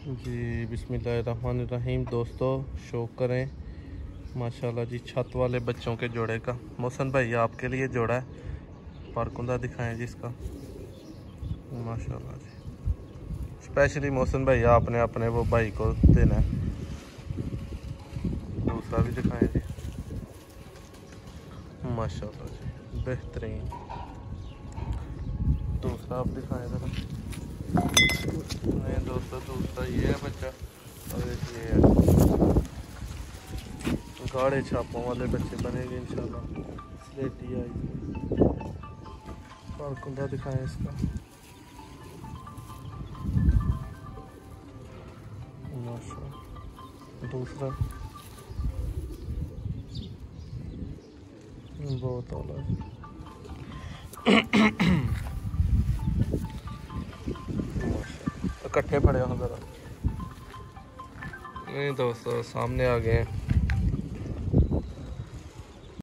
जी बिस्मिल्लाहिर्रहमानिर्रहीम। दोस्तों शौक करें माशाल्लाह जी, छत वाले बच्चों के जोड़े का मोहसन भाई आपके लिए जोड़ा है। पारकुंदा दिखाएं जिसका माशाल्लाह जी, स्पेशली मोहसन भाई आपने अपने वो भाई को देना है। दूसरा भी दिखाएं जी माशाल्लाह जी, बेहतरीन। दूसरा आप दिखाएं जरा। नहीं दोस्तों, दूसरा ये है बच्चा और ये है। गाढ़े छापों वाले बच्चे बनेंगे इंशाल्लाह। स्लेटी आई पारकुंदा दिखाएं इसका माशाल्लाह। दूसरा बहुत औला इकट्ठे पड़े हो जरा। नहीं दोस्तों सामने आ गए हैं।